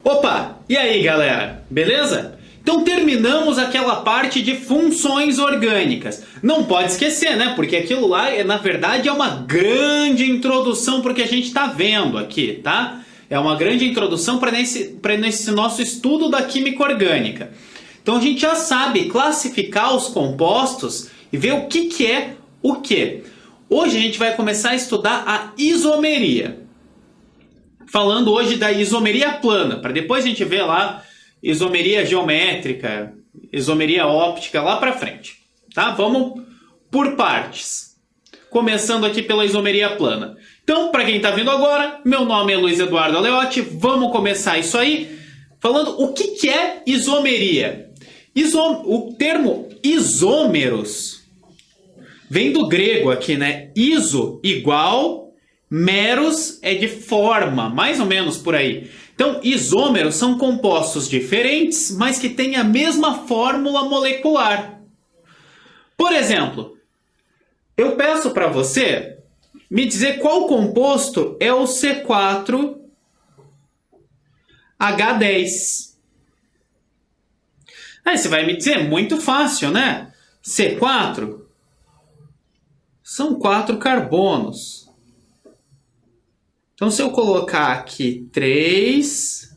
Opa! E aí, galera? Beleza? Então terminamos aquela parte de funções orgânicas. Não pode esquecer, né? Porque aquilo lá, na verdade, é uma grande introdução para o que a gente está vendo aqui, tá? É uma grande introdução para esse nosso estudo da química orgânica. Então a gente já sabe classificar os compostos e ver o que é o que. Hoje a gente vai começar a estudar a isomeria. Falando hoje da isomeria plana, para depois a gente ver lá isomeria geométrica, isomeria óptica lá para frente, tá? Vamos por partes. Começando aqui pela isomeria plana. Então, para quem está vendo agora, meu nome é Luiz Eduardo Aleotti, vamos começar isso aí falando o que é isomeria. O termo isômeros vem do grego aqui, né? Iso, igual, meros é de forma, mais ou menos por aí. Então, isômeros são compostos diferentes, mas que têm a mesma fórmula molecular. Por exemplo, eu peço para você me dizer qual composto é o C4H10. Aí você vai me dizer, muito fácil, né? C4 são 4 carbonos. Então, se eu colocar aqui 3,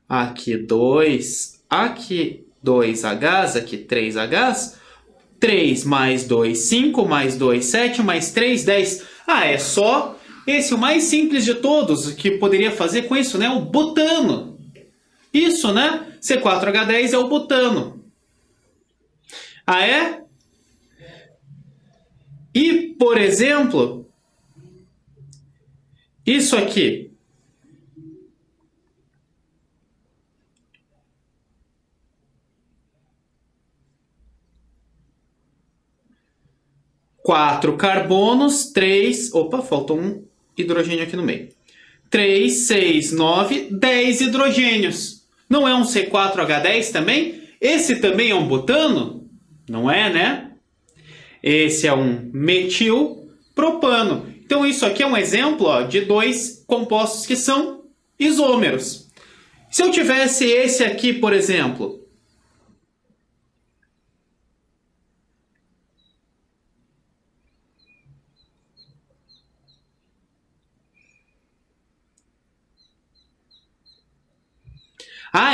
aqui 2, aqui 2Hs, aqui 3Hs, 3 mais 2, 5, mais 2, 7, mais 3, 10. Ah, é só esse, o mais simples de todos, que poderia fazer com isso, né? O butano. Isso, né? C4H10 é o butano. Ah, é? E, por exemplo, isso aqui. Quatro carbonos, 3... Opa, faltou um hidrogênio aqui no meio. 3, 6, 9, 10 hidrogênios. Não é um C4H10 também? Esse também é um butano? Não é, né? Esse é um metilpropano. Então isso aqui é um exemplo, ó, de dois compostos que são isômeros. Se eu tivesse esse aqui, por exemplo,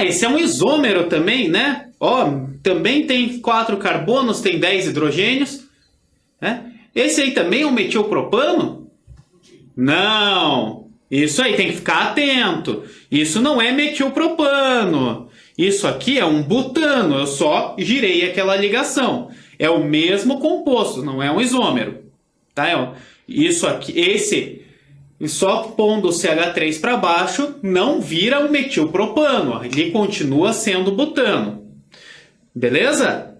esse é um isômero também, né? Ó, também tem 4 carbonos, tem 10 hidrogênios, né? Esse aí também é um metilpropano? Não! Isso aí, tem que ficar atento. Isso não é metilpropano. Isso aqui é um butano. Eu só girei aquela ligação. É o mesmo composto, não é um isômero. Tá? Isso aqui, esse, só pondo o CH3 para baixo, não vira um metilpropano. Ele continua sendo butano. Beleza?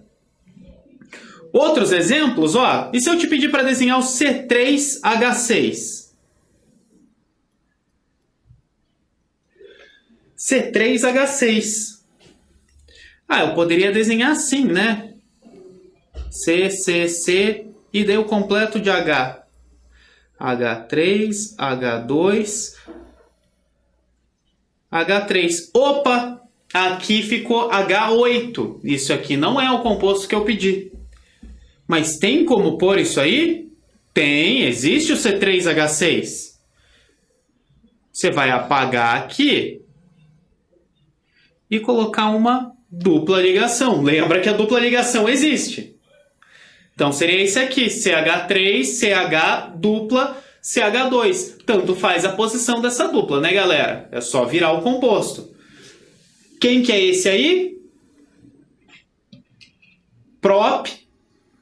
Outros exemplos, ó. E se eu te pedir para desenhar o C3H6? C3H6. Eu poderia desenhar assim, né? C, C, C, e daí o completo de H. H3, H2, H3. Opa! Aqui ficou H8. Isso aqui não é o composto que eu pedi. Mas tem como pôr isso aí? Tem, existe o C3H6. Você vai apagar aqui e colocar uma dupla ligação. Lembra que a dupla ligação existe. Então seria esse aqui, CH3, CH dupla, CH2. Tanto faz a posição dessa dupla, né, galera? É só virar o composto. Quem que é esse aí? Prop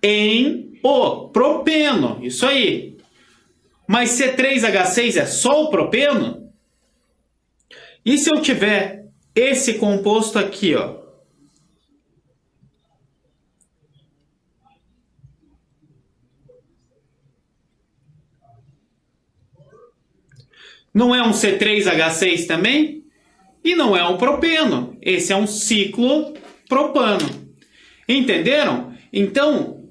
em o propeno, isso aí. Mas C3H6 é só o propeno? E se eu tiver esse composto aqui, ó? Não é um C3H6 também? E não é um propeno. Esse é um ciclopropano. Entenderam? Então,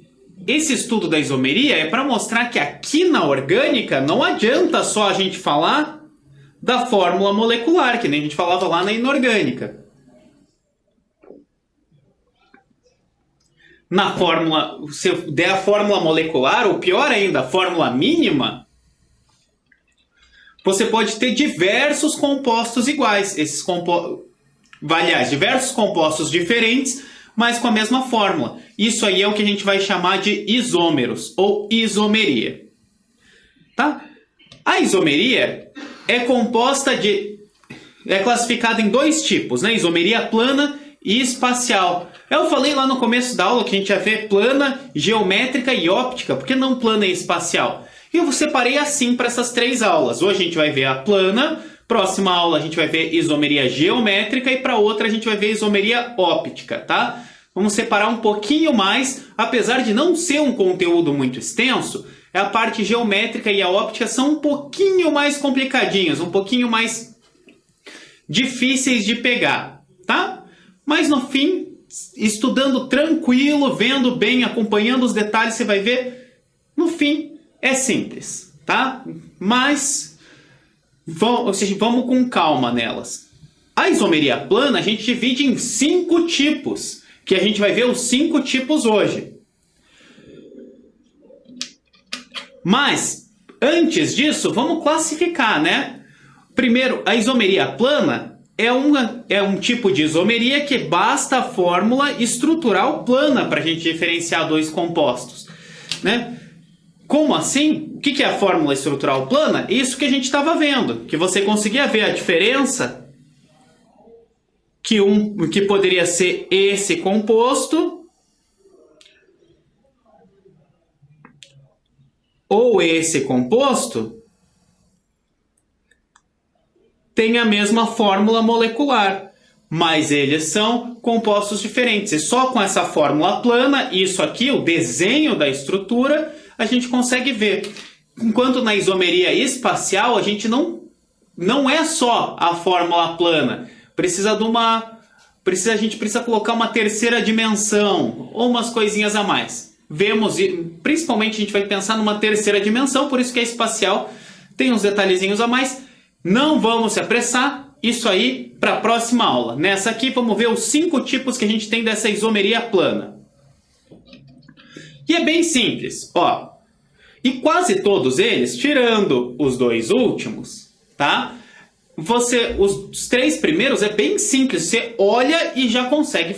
esse estudo da isomeria é para mostrar que aqui na orgânica não adianta só a gente falar da fórmula molecular, que nem a gente falava lá na inorgânica. Na fórmula, se eu der a fórmula molecular, ou pior ainda, a fórmula mínima, você pode ter diversos compostos iguais. Aliás, diversos compostos diferentes, mas com a mesma fórmula. Isso aí é o que a gente vai chamar de isômeros, ou isomeria. Tá? A isomeria é classificada em dois tipos, né? Isomeria plana e espacial. Eu falei lá no começo da aula que a gente ia ver plana, geométrica e óptica, por que não plana e espacial? E eu separei assim para essas 3 aulas. Hoje a gente vai ver a plana, próxima aula a gente vai ver isomeria geométrica e para outra a gente vai ver isomeria óptica, tá? Vamos separar um pouquinho mais, apesar de não ser um conteúdo muito extenso, a parte geométrica e a óptica são um pouquinho mais complicadinhas, um pouquinho mais difíceis de pegar, tá? Mas no fim, estudando tranquilo, vendo bem, acompanhando os detalhes, você vai ver, no fim, é simples, tá? Mas vamos com calma nelas. A isomeria plana a gente divide em 5 tipos, que a gente vai ver os 5 tipos hoje. Mas, antes disso, vamos classificar, né? Primeiro, a isomeria plana é um tipo de isomeria que basta a fórmula estrutural plana para a gente diferenciar dois compostos, né? Como assim? O que é a fórmula estrutural plana? Isso que a gente estava vendo, que você conseguia ver a diferença que poderia ser esse composto ou esse composto tem a mesma fórmula molecular, mas eles são compostos diferentes. E só com essa fórmula plana, isso aqui, o desenho da estrutura, a gente consegue ver. Enquanto na isomeria espacial, a gente não é só a fórmula plana. A gente precisa colocar uma terceira dimensão, ou umas coisinhas a mais. Principalmente a gente vai pensar numa terceira dimensão, por isso que a espacial tem uns detalhezinhos a mais. Não vamos se apressar, isso aí para a próxima aula. Nessa aqui vamos ver os 5 tipos que a gente tem dessa isomeria plana. E é bem simples, ó. E quase todos eles, tirando os 2 últimos, tá? Os 3 primeiros é bem simples, você olha e já consegue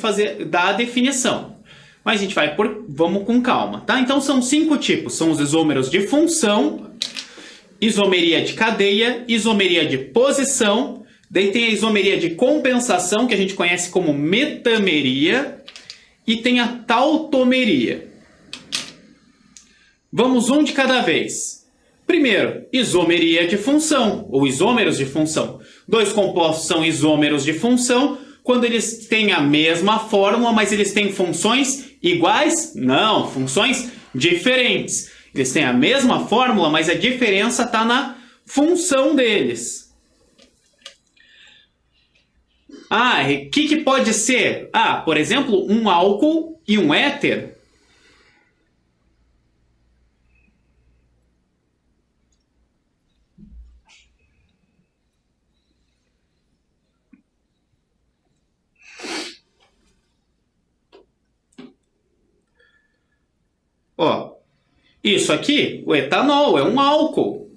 dar a definição. Mas a gente vamos com calma, tá? Então são 5 tipos, são os isômeros de função, isomeria de cadeia, isomeria de posição, daí tem a isomeria de compensação, que a gente conhece como metameria, e tem a tautomeria. Vamos um de cada vez. Primeiro, isomeria de função, ou isômeros de função. 2 compostos são isômeros de função, quando eles têm a mesma fórmula, mas eles têm funções iguais? Não, funções diferentes. Eles têm a mesma fórmula, mas a diferença está na função deles. O que pode ser? Por exemplo, um álcool e um éter. Isso aqui, o etanol, é um álcool.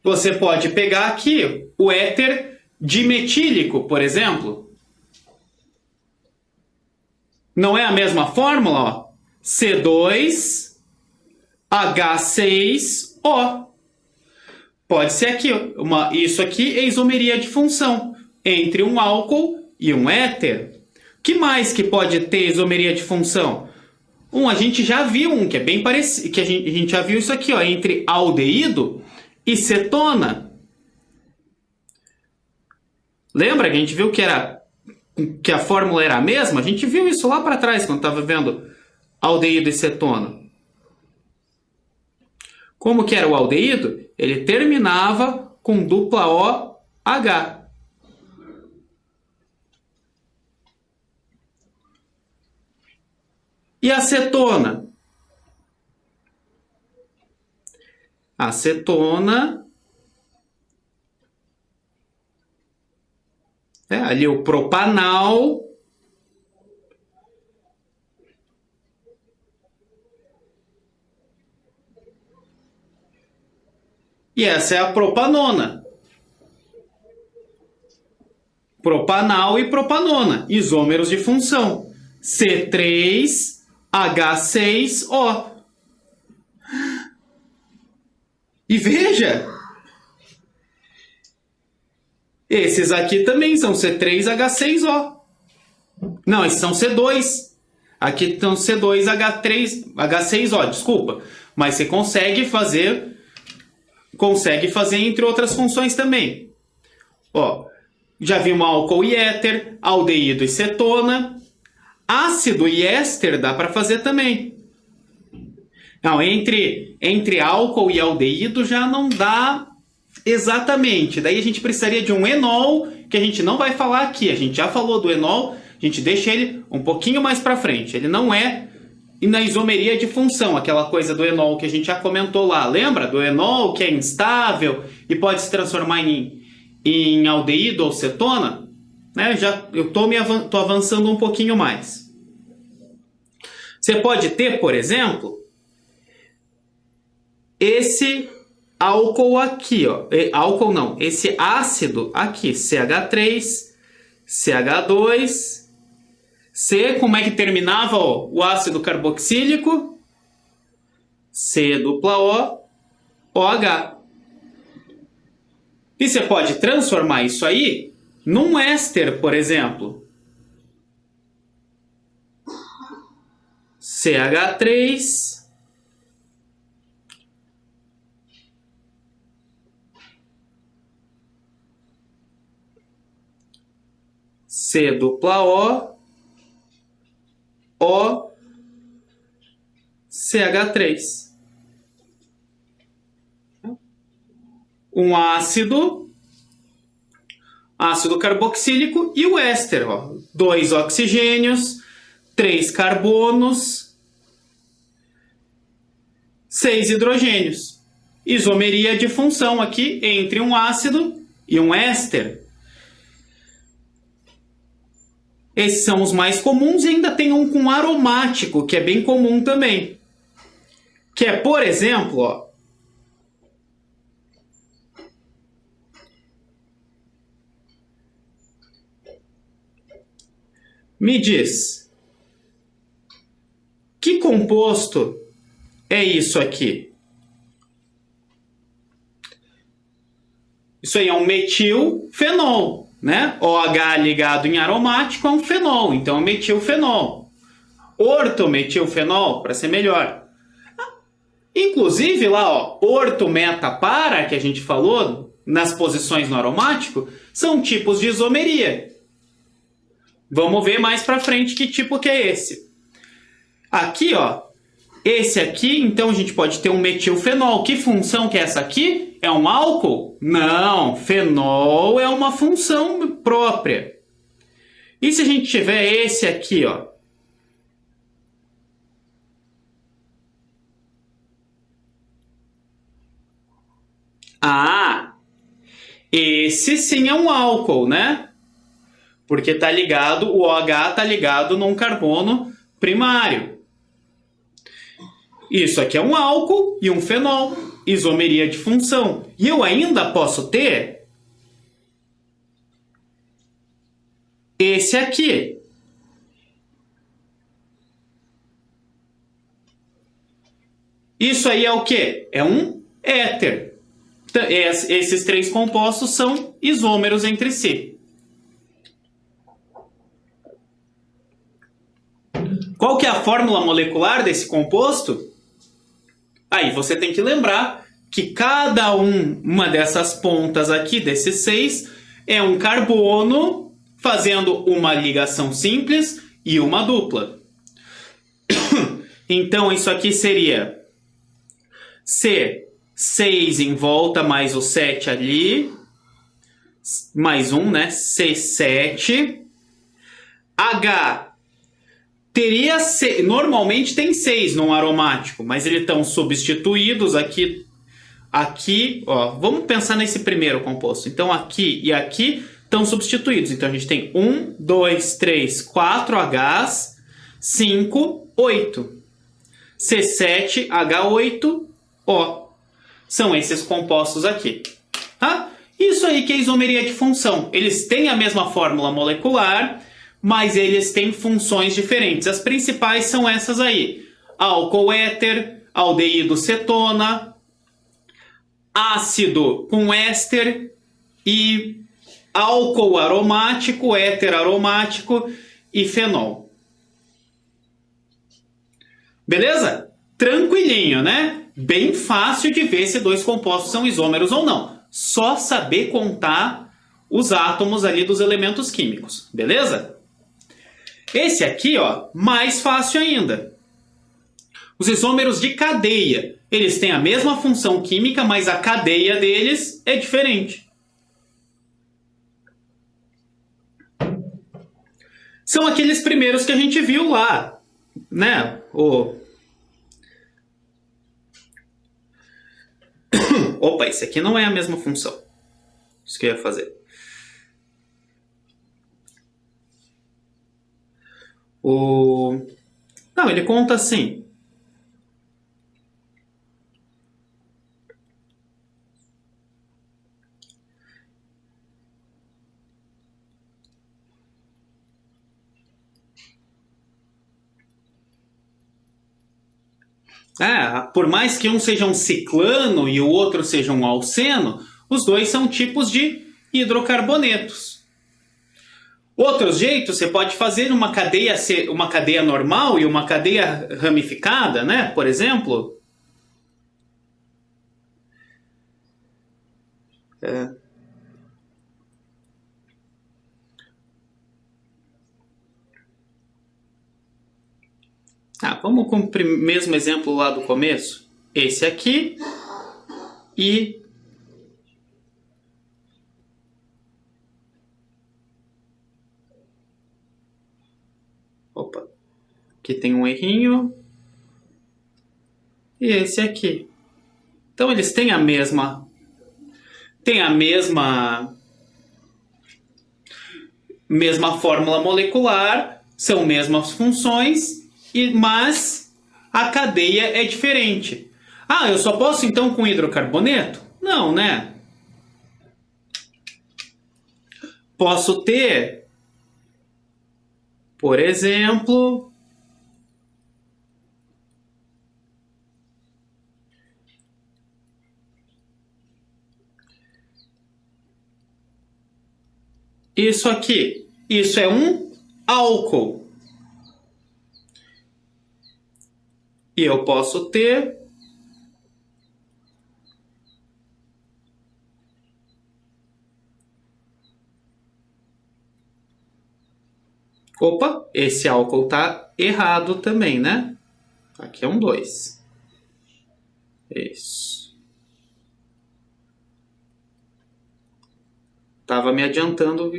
Você pode pegar aqui o éter dimetílico, por exemplo. Não é a mesma fórmula? C2H6O. Pode ser aqui. Isso aqui é isomeria de função entre um álcool e um éter. O que mais que pode ter isomeria de função? A gente já viu que é bem parecido, que a gente já viu isso aqui, entre aldeído e cetona. Lembra que a gente viu que a fórmula era a mesma? A gente viu isso lá para trás, quando estava vendo aldeído e cetona. Como que era o aldeído? Ele terminava com dupla OH. E acetona? Acetona ali o propanal e essa é a propanona. Propanal e propanona, isômeros de função. C3H6O. E veja, esses aqui também são C3H6O. Não, esses são C2. Aqui estão C2H6O, desculpa. Mas você consegue fazer entre outras funções também. Ó, já vimos álcool e éter, aldeído e cetona. Ácido e éster dá para fazer também. Não, entre álcool e aldeído já não dá exatamente. Daí a gente precisaria de um enol, que a gente não vai falar aqui. A gente já falou do enol, a gente deixa ele um pouquinho mais para frente. Ele não é na isomeria de função, aquela coisa do enol que a gente já comentou lá. Lembra do enol, que é instável e pode se transformar em aldeído ou cetona? Né? Eu tô avançando um pouquinho mais. Você pode ter, por exemplo, esse álcool aqui, ó. Álcool não, esse ácido aqui, CH3, CH2, C, como é que terminava ó, o ácido carboxílico? C dupla O, OH. E você pode transformar isso aí num éster, por exemplo. CH3, C dupla O, CH3. Um ácido carboxílico e o éster. Ó. 2 oxigênios, 3 carbonos, 6 hidrogênios. Isomeria de função aqui entre um ácido e um éster. Esses são os mais comuns e ainda tem um com aromático, que é bem comum também. Que é, por exemplo, ó, me diz, que composto é isso aqui? Isso aí é um metilfenol. Né? OH ligado em aromático é um fenol, então é metilfenol. Ortometilfenol, para ser melhor. Inclusive lá, ó, orto, meta, para, que a gente falou nas posições no aromático, são tipos de isomeria. Vamos ver mais para frente que tipo que é esse. Aqui, ó, esse aqui, então a gente pode ter um metilfenol. Que função que é essa aqui? É um álcool? Não, fenol é uma função própria. E se a gente tiver esse aqui, ó? Ah, esse sim é um álcool, né? Porque tá ligado, o OH tá ligado num carbono primário. Isso aqui é um álcool e um fenol. Isomeria de função. E eu ainda posso ter esse aqui. Isso aí é o quê? É um éter. Esses 3 compostos são isômeros entre si. Qual que é a fórmula molecular desse composto? Aí você tem que lembrar que cada uma dessas pontas aqui, desses 6, é um carbono fazendo uma ligação simples e uma dupla. Então isso aqui seria C6 em volta, mais o 7 ali, mais um, né? C7, H Normalmente tem 6 num aromático, mas eles estão substituídos aqui. Aqui, ó, vamos pensar nesse primeiro composto. Então aqui e aqui estão substituídos. Então a gente tem 1, 2, 3, 4 Hs, 5, 8. C7H8O. São esses compostos aqui. Tá? Isso aí que é isomeria de função. Eles têm a mesma fórmula molecular, mas eles têm funções diferentes. As principais são essas aí. Álcool éter, aldeído cetona, ácido com éster e álcool aromático, éter aromático e fenol. Beleza? Tranquilinho, né? Bem fácil de ver se dois compostos são isômeros ou não. Só saber contar os átomos ali dos elementos químicos. Beleza? Esse aqui, ó, mais fácil ainda. Os isômeros de cadeia. Eles têm a mesma função química, mas a cadeia deles é diferente. São aqueles primeiros que a gente viu lá, né? Opa, esse aqui não é a mesma função. Isso que eu ia fazer. Não, ele conta assim. Por mais que um seja um ciclano e o outro seja um alceno, os dois são tipos de hidrocarbonetos. Outros jeitos, você pode fazer uma cadeia normal e uma cadeia ramificada, né? Por exemplo. Vamos com o mesmo exemplo lá do começo. Esse aqui e... Opa, aqui tem um errinho. E esse aqui. Então eles têm a mesma fórmula molecular, são mesmas funções, mas a cadeia é diferente. Eu só posso então com hidrocarboneto? Não, né? Posso ter, por exemplo, isso aqui. Isso é um álcool. E eu posso ter opa, esse álcool está errado também, né? Aqui é um 2. Isso. Estava me adiantando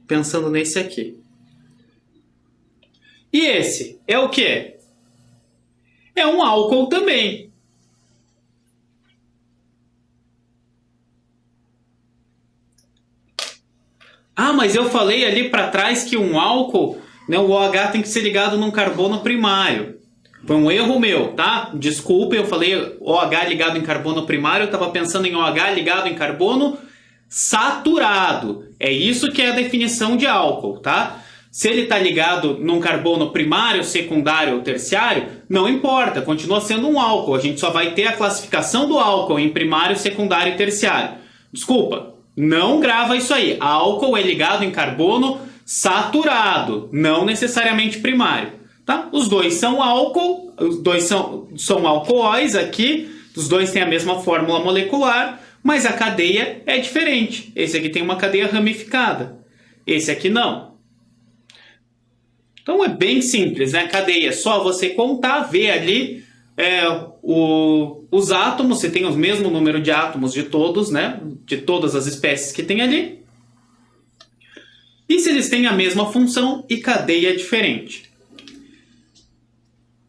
pensando nesse aqui. E esse é o quê? É um álcool também. Mas eu falei ali para trás que um álcool, né, o OH tem que ser ligado num carbono primário. Foi um erro meu, tá? Desculpe, eu falei OH ligado em carbono primário, eu estava pensando em OH ligado em carbono saturado. É isso que é a definição de álcool, tá? Se ele está ligado num carbono primário, secundário ou terciário, não importa, continua sendo um álcool. A gente só vai ter a classificação do álcool em primário, secundário e terciário. Desculpa, não grava isso aí. Álcool é ligado em carbono saturado, não necessariamente primário. Tá? Os dois são álcool, os dois são alcoóis aqui, os dois têm a mesma fórmula molecular, mas a cadeia é diferente. Esse aqui tem uma cadeia ramificada, esse aqui não. Então é bem simples, né? Cadeia é só você contar, ver ali os átomos, você tem o mesmo número de átomos de todos, né? De todas as espécies que tem ali. E se eles têm a mesma função e cadeia diferente.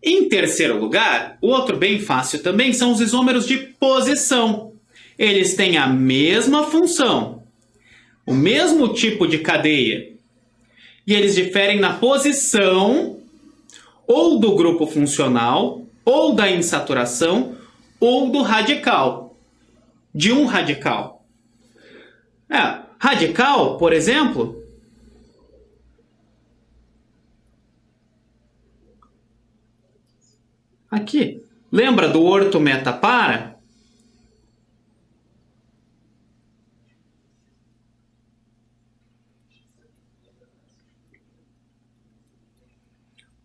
Em terceiro lugar, o outro bem fácil também são os isômeros de posição. Eles têm a mesma função, o mesmo tipo de cadeia, e eles diferem na posição ou do grupo funcional, ou da insaturação, ou do radical, de um radical. Radical, por exemplo, aqui, lembra do ortometapara?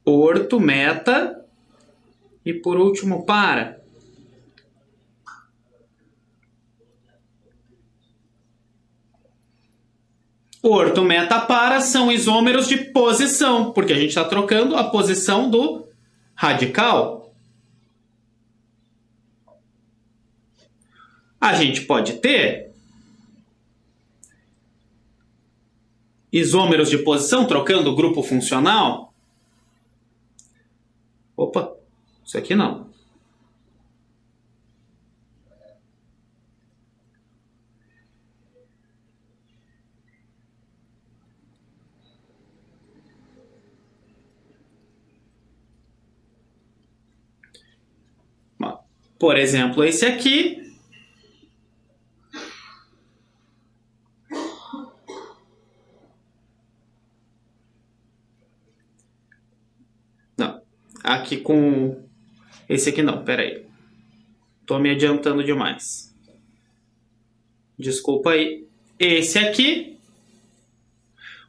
Orto, meta e por último para. Orto, meta, para são isômeros de posição, porque a gente está trocando a posição do radical. A gente pode ter isômeros de posição trocando o grupo funcional. Opa, isso aqui não. Por exemplo, esse aqui. Não, aqui com esse aqui não, peraí. Tô me adiantando demais. Desculpa aí. Esse aqui.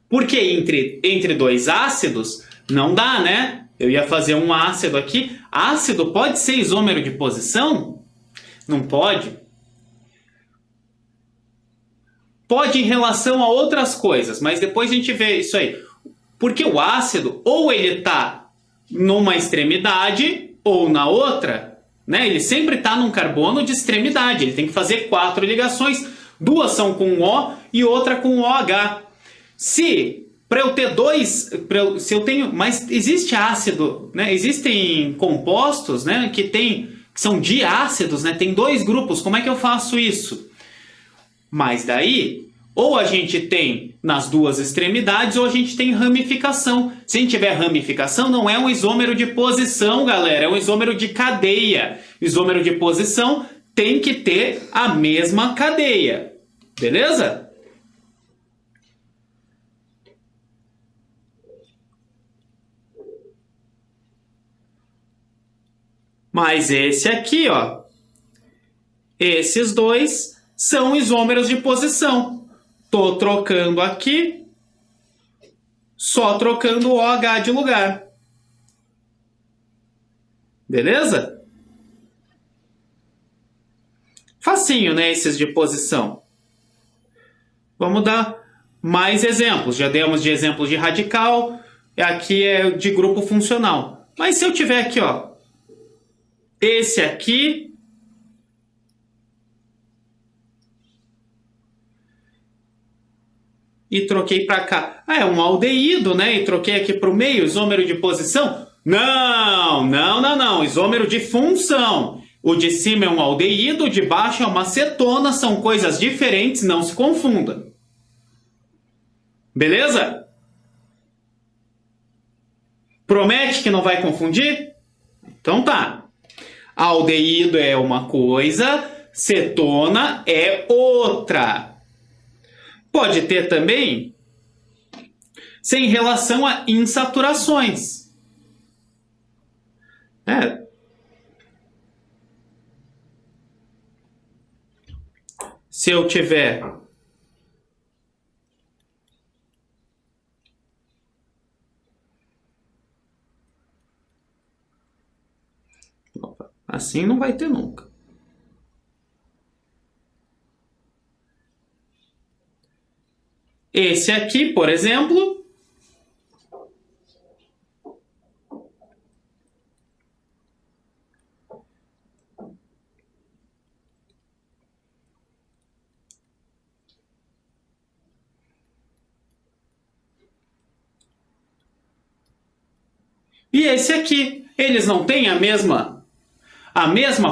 Porque entre dois ácidos não dá, né? Eu ia fazer um ácido aqui. Ácido pode ser isômero de posição? Não pode. Pode em relação a outras coisas, mas depois a gente vê isso aí. Porque o ácido, ou ele está numa extremidade ou na outra, né? Ele sempre está num carbono de extremidade. Ele tem que fazer 4 ligações. 2 são com O e outra com OH. Para eu ter dois, se eu tenho, mas existe ácido, né? Existem compostos, né? Que são diácidos, né? Tem 2 grupos. Como é que eu faço isso? Mas daí, ou a gente tem nas 2 extremidades, ou a gente tem ramificação. Se a gente tiver ramificação, não é um isômero de posição, galera. É um isômero de cadeia. Isômero de posição tem que ter a mesma cadeia. Beleza? Mas esse aqui, ó. Esses 2 são isômeros de posição. Tô trocando aqui, só trocando o OH de lugar. Beleza? Facinho, né, esses de posição. Vamos dar mais exemplos. Já demos de exemplos de radical, aqui é de grupo funcional. Mas se eu tiver aqui, ó, esse aqui e troquei para cá. É um aldeído, né? E troquei aqui para o meio, isômero de posição. Não. Isômero de função. O de cima é um aldeído, o de baixo é uma cetona. São coisas diferentes, não se confunda. Beleza? Promete que não vai confundir? Então tá. Aldeído é uma coisa, cetona é outra. Pode ter também sem relação a insaturações. Se eu tiver assim, não vai ter nunca. Esse aqui, por exemplo, e esse aqui. Eles não têm a mesma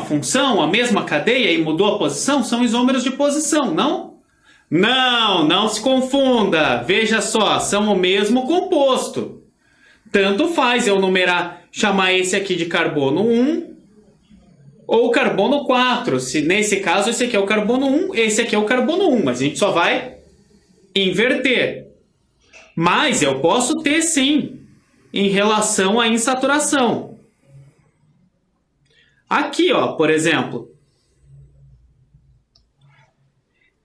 função, a mesma cadeia e mudou a posição? São isômeros de posição, não? Não se confunda. Veja só, são o mesmo composto. Tanto faz eu chamar esse aqui de carbono 1 ou carbono 4. Se nesse caso esse aqui é o carbono 1, esse aqui é o carbono 1, mas a gente só vai inverter. Mas eu posso ter sim, em relação à insaturação. Aqui, ó, por exemplo,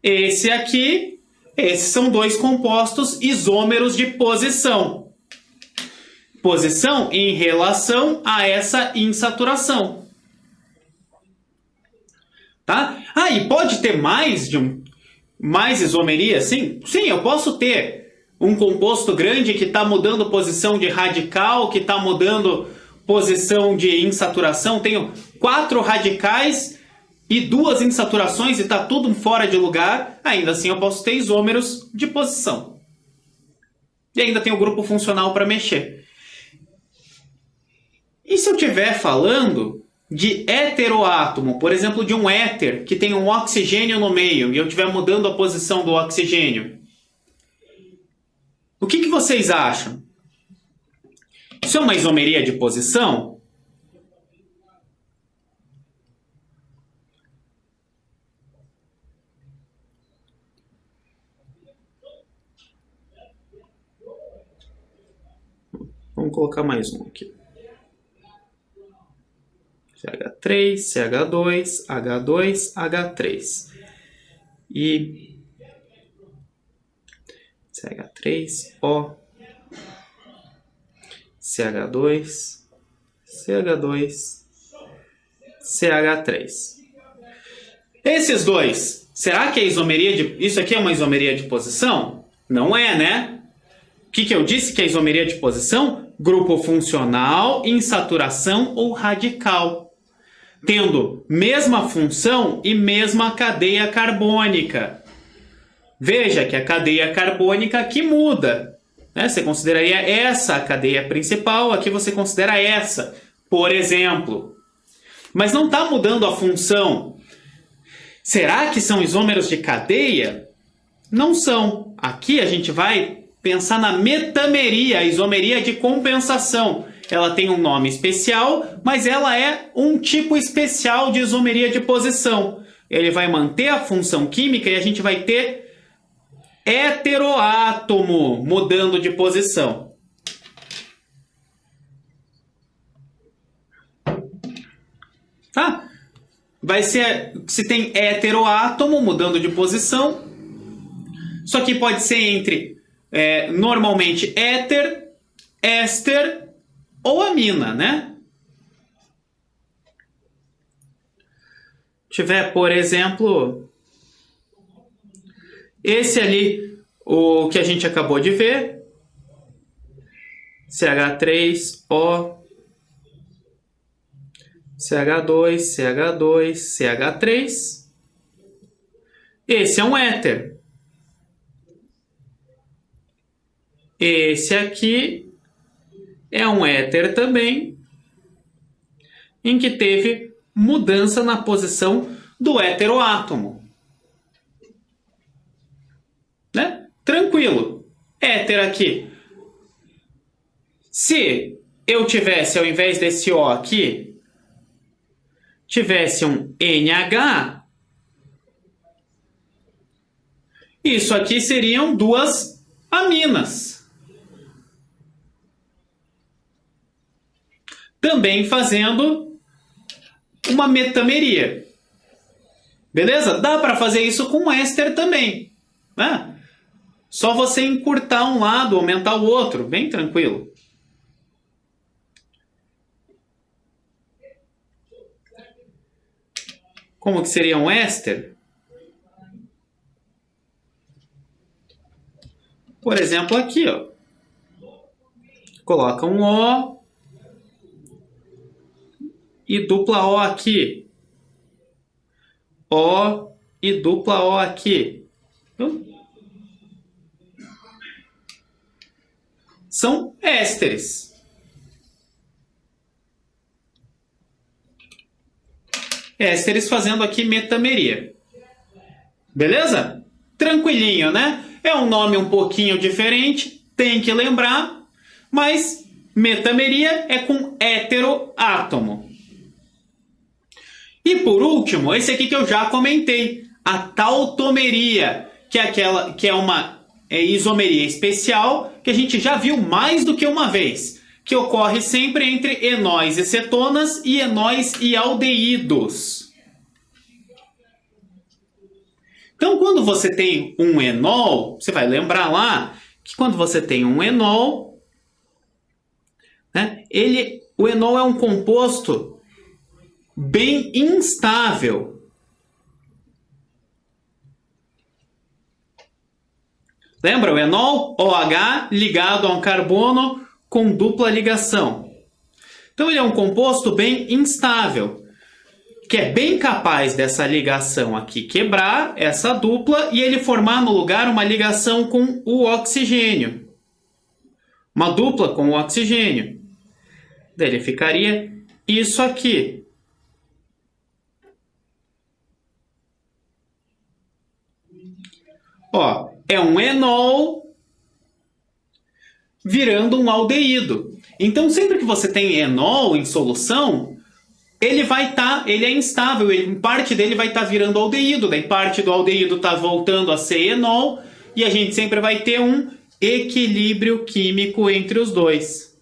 esse aqui, esses são dois compostos isômeros de posição. Posição em relação a essa insaturação. Tá? E pode ter mais isomeria, sim? Sim, eu posso ter um composto grande que está mudando posição de radical, que está mudando posição de insaturação. Tenho 4 radicais e 2 insaturações e está tudo fora de lugar. Ainda assim eu posso ter isômeros de posição. E ainda tem o grupo funcional para mexer. E se eu estiver falando de heteroátomo, por exemplo, de um éter que tem um oxigênio no meio e eu estiver mudando a posição do oxigênio, o que vocês acham? Isso é uma isomeria de posição? Vamos colocar mais um aqui. CH3, CH2, H2, H3. E CH3O, CH2, CH2, CH3. Esses dois, será que é isomeria de... Isso aqui é uma isomeria de posição? Não é, né? O que eu disse que é isomeria de posição? Grupo funcional, insaturação ou radical. Tendo mesma função e mesma cadeia carbônica. Veja que a cadeia carbônica aqui muda. Né? Você consideraria essa a cadeia principal, aqui você considera essa, por exemplo. Mas não está mudando a função. Será que são isômeros de cadeia? Não são. Aqui a gente vai pensar na metameria, a isomeria de compensação. Ela tem um nome especial, mas ela é um tipo especial de isomeria de posição. Ele vai manter a função química e a gente vai ter heteroátomo mudando de posição. Tá? Vai ser, se tem heteroátomo mudando de posição, isso aqui pode ser entre, normalmente, éter, éster ou amina, né? Tiver, por exemplo, esse ali, o que a gente acabou de ver, CH3O, CH2, CH2, CH3. Esse é um éter. Esse aqui é um éter também, em que teve mudança na posição do heteroátomo. Né? Tranquilo. Éter aqui. Se eu tivesse, ao invés desse O aqui, tivesse um NH, isso aqui seriam duas aminas. Também fazendo uma metameria. Beleza? Dá para fazer isso com éster também. Né? Só você encurtar um lado, aumentar o outro. Bem tranquilo. Como que seria um éster? Por exemplo, aqui, ó. Coloca um O e dupla O aqui. O e dupla O aqui. São ésteres. ésteres fazendo aqui metameria. Beleza? Tranquilinho, né? É um nome um pouquinho diferente, tem que lembrar, mas metameria é com heteroátomo. E por último, esse aqui que eu já comentei, a tautomeria, que é uma isomeria especial que a gente já viu mais do que uma vez, que ocorre sempre entre enóis e cetonas e enóis e aldeídos. Então, quando você tem um enol, você vai lembrar lá que quando você tem um enol, né, o enol é um composto bem instável. Lembra o enol? OH ligado a um carbono com dupla ligação. Então ele é um composto bem instável, que é bem capaz dessa ligação aqui quebrar, essa dupla, e ele formar no lugar uma ligação com o oxigênio. Uma dupla com o oxigênio. Daí ele ficaria isso aqui. Ó, é um enol virando um aldeído. Então, sempre que você tem enol em solução, ele é instável, parte dele vai estar virando aldeído, daí parte do aldeído está voltando a ser enol, e a gente sempre vai ter um equilíbrio químico entre os dois.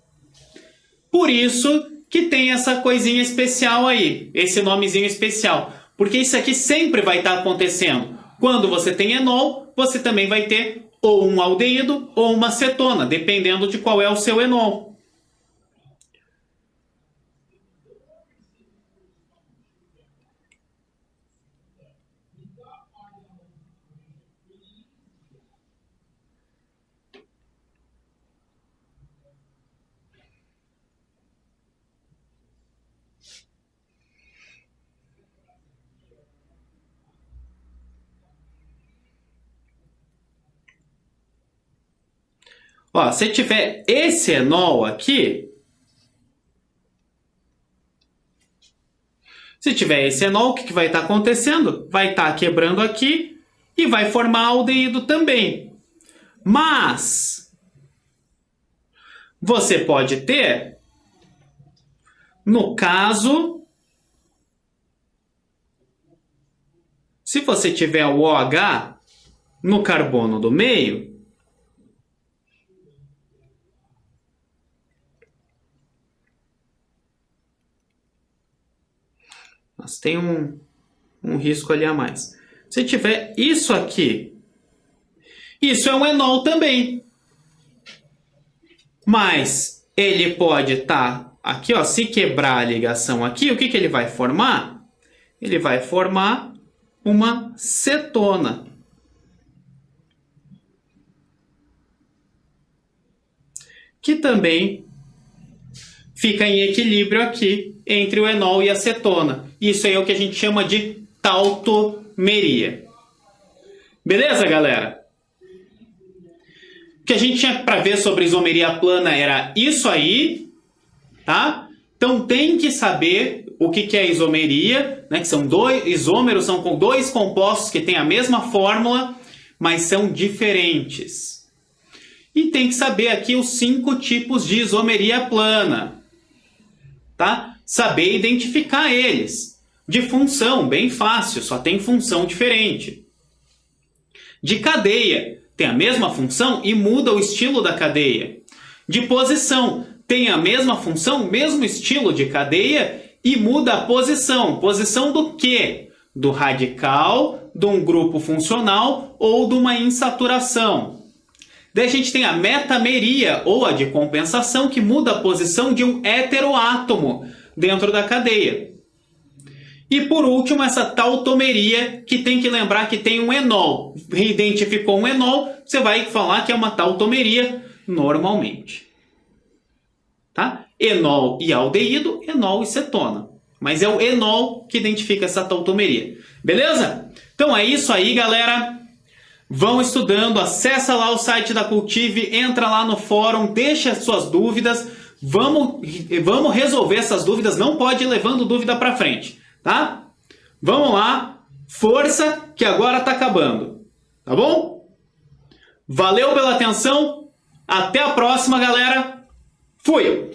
Por isso que tem essa coisinha especial aí, esse nomezinho especial, porque isso aqui sempre vai estar acontecendo. Quando você tem enol, você também vai ter ou um aldeído ou uma cetona, dependendo de qual é o seu enol. Ó, se tiver esse enol aqui, o que vai estar acontecendo? Vai estar quebrando aqui e vai formar aldeído também. Mas você pode ter, no caso, se você tiver o OH no carbono do meio, mas tem um risco ali a mais. Se tiver isso aqui, isso é um enol também. Mas ele pode estar aqui, ó, se quebrar a ligação aqui, o que ele vai formar? Ele vai formar uma cetona. Que também fica em equilíbrio aqui entre o enol e a cetona. Isso aí é o que a gente chama de tautomeria. Beleza, galera? O que a gente tinha para ver sobre isomeria plana era isso aí, tá? Então tem que saber o que é isomeria, né? Que são dois isômeros, são com dois compostos que têm a mesma fórmula, mas são diferentes. E tem que saber aqui os 5 tipos de isomeria plana, tá? Saber identificar eles. De função, bem fácil, só tem função diferente. De cadeia, tem a mesma função e muda o estilo da cadeia. De posição, tem a mesma função, mesmo estilo de cadeia e muda a posição. Posição do quê? Do radical, de um grupo funcional ou de uma insaturação. Daí a gente tem a metameria, ou a de compensação, que muda a posição de um heteroátomo dentro da cadeia. E por último, essa tautomeria, que tem que lembrar que tem um enol. Identificou um enol, você vai falar que é uma tautomeria normalmente. Tá? Enol e aldeído, enol e cetona. Mas é o enol que identifica essa tautomeria. Beleza? Então é isso aí, galera. Vão estudando, acessa lá o site da Cultive, entra lá no fórum, deixa as suas dúvidas. Vamos resolver essas dúvidas, não pode ir levando dúvida para frente, tá? Vamos lá, força que agora tá acabando, tá bom? Valeu pela atenção, até a próxima, galera. Fui!